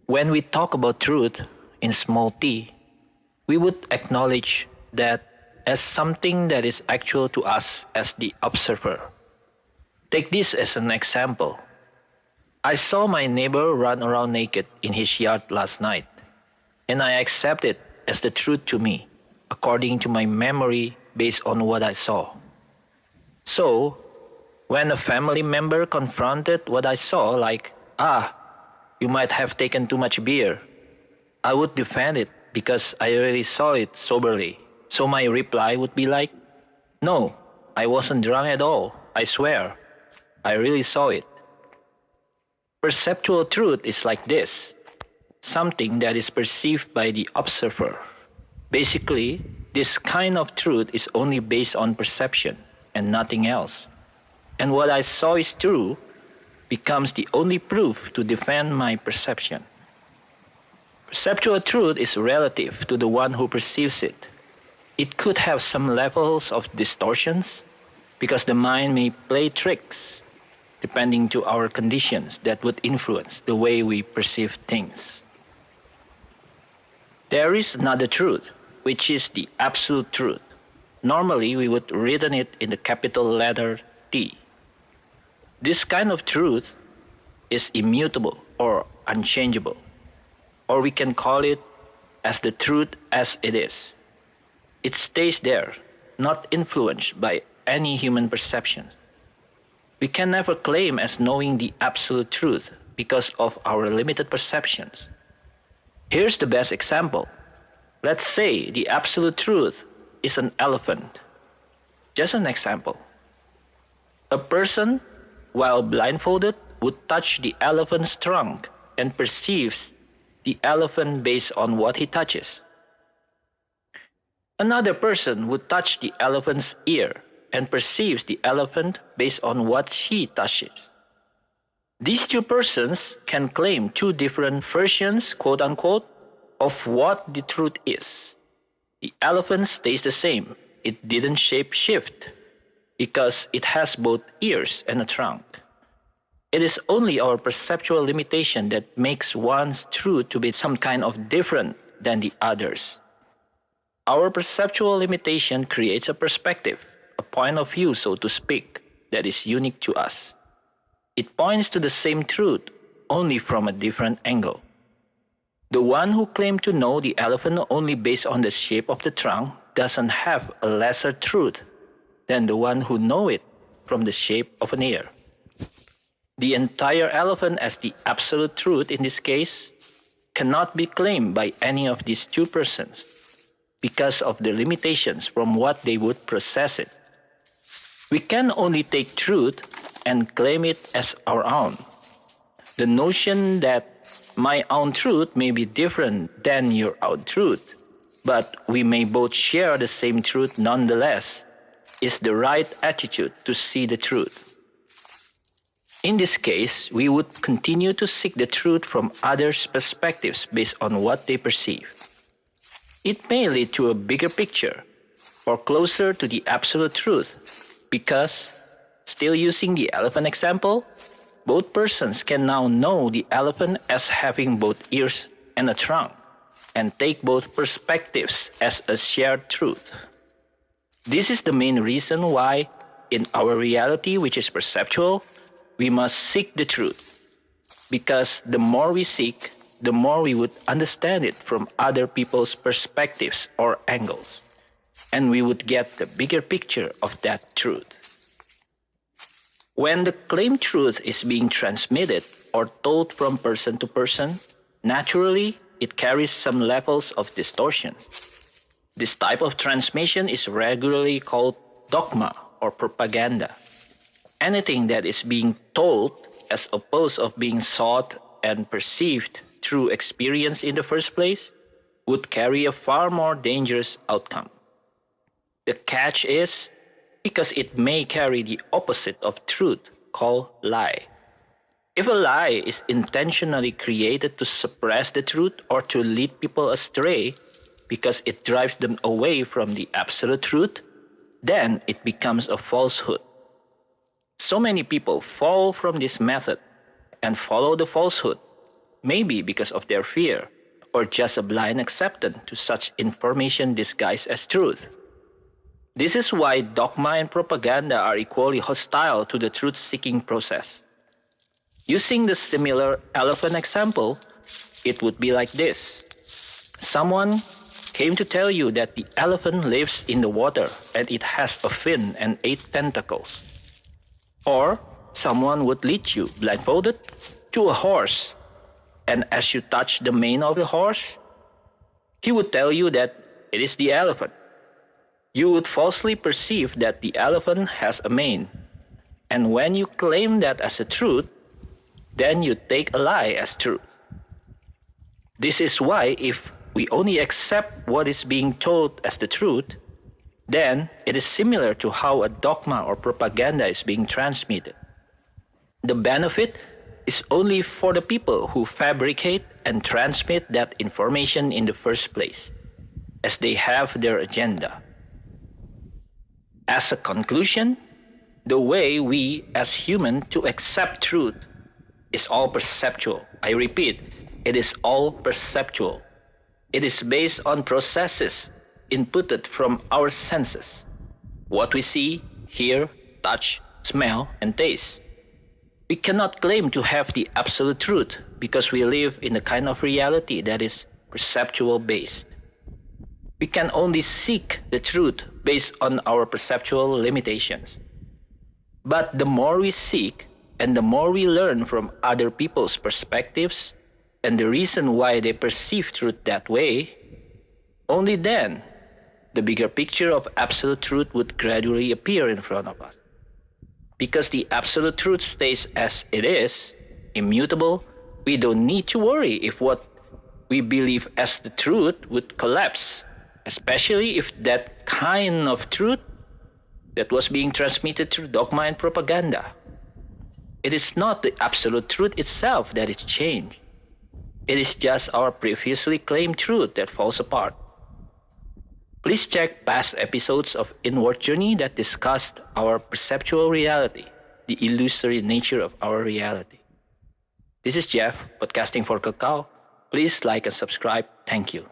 When we talk about truth in small t, we would acknowledge that as something that is actual to us as the observer. Take this as an example. I saw my neighbor run around naked in his yard last night, and I accept it as the truth to me, according to my memory based on what I saw. So, when a family member confronted what I saw, like, you might have taken too much beer, I would defend it because I really saw it soberly. So my reply would be like, no, I wasn't drunk at all, I swear. I really saw it. Perceptual truth is like this, something that is perceived by the observer. Basically, this kind of truth is only based on perception and nothing else. And what I saw is true becomes the only proof to defend my perception. Perceptual truth is relative to the one who perceives it. It could have some levels of distortions because the mind may play tricks depending to our conditions that would influence the way we perceive things. There is another truth, which is the absolute truth. Normally, we would written it in the capital letter T. This kind of truth is immutable or unchangeable, or we can call it as the truth as it is. It stays there, not influenced by any human perceptions. We can never claim as knowing the absolute truth because of our limited perceptions. Here's the best example. Let's say the absolute truth is an elephant. Just an example. A person, while blindfolded, would touch the elephant's trunk and perceives the elephant based on what he touches. Another person would touch the elephant's ear and perceives the elephant based on what she touches. These two persons can claim two different versions, quote unquote, of what the truth is. The elephant stays the same. It didn't shape shift because it has both ears and a trunk. It is only our perceptual limitation that makes one's truth to be some kind of different than the others. Our perceptual limitation creates a perspective, a point of view, so to speak, that is unique to us. It points to the same truth, only from a different angle. The one who claimed to know the elephant only based on the shape of the trunk doesn't have a lesser truth than the one who knows it from the shape of an ear. The entire elephant as the absolute truth in this case cannot be claimed by any of these two persons because of the limitations from what they would process it. We can only take truth and claim it as our own. The notion that my own truth may be different than your own truth, but we may both share the same truth nonetheless, is the right attitude to see the truth. In this case, we would continue to seek the truth from others' perspectives based on what they perceive. It may lead to a bigger picture or closer to the absolute truth because, still using the elephant example, both persons can now know the elephant as having both ears and a trunk and take both perspectives as a shared truth. This is the main reason why, in our reality, which is perceptual, we must seek the truth, because the more we seek, the more we would understand it from other people's perspectives or angles, and we would get the bigger picture of that truth. When the claimed truth is being transmitted or told from person to person, naturally, it carries some levels of distortions. This type of transmission is regularly called dogma or propaganda. Anything that is being told as opposed of being sought and perceived through experience in the first place would carry a far more dangerous outcome. The catch is because it may carry the opposite of truth, called lie. If a lie is intentionally created to suppress the truth or to lead people astray because it drives them away from the absolute truth, then it becomes a falsehood. So many people fall from this method and follow the falsehood maybe because of their fear, or just a blind acceptance to such information disguised as truth. This is why dogma and propaganda are equally hostile to the truth-seeking process. Using the similar elephant example, it would be like this. Someone came to tell you that the elephant lives in the water and it has a fin and 8 tentacles. Or someone would lead you blindfolded to a horse, and as you touch the mane of the horse, he would tell you that it is the elephant. You would falsely perceive that the elephant has a mane, and when you claim that as a truth, then you take a lie as truth. This is why if we only accept what is being told as the truth, then it is similar to how a dogma or propaganda is being transmitted. The benefit is only for the people who fabricate and transmit that information in the first place, as they have their agenda. As a conclusion, the way we as humans to accept truth is all perceptual. I repeat, it is all perceptual. It is based on processes inputted from our senses, what we see, hear, touch, smell, and taste. We cannot claim to have the absolute truth because we live in a kind of reality that is perceptual based. We can only seek the truth based on our perceptual limitations. But the more we seek and the more we learn from other people's perspectives and the reason why they perceive truth that way, only then the bigger picture of absolute truth would gradually appear in front of us. Because the absolute truth stays as it is, immutable, we don't need to worry if what we believe as the truth would collapse, especially if that kind of truth that was being transmitted through dogma and propaganda. It is not the absolute truth itself that is changed. It is just our previously claimed truth that falls apart. Please check past episodes of Inward Journey that discussed our perceptual reality, the illusory nature of our reality. This is Jeff, podcasting for Kekal. Please like and subscribe. Thank you.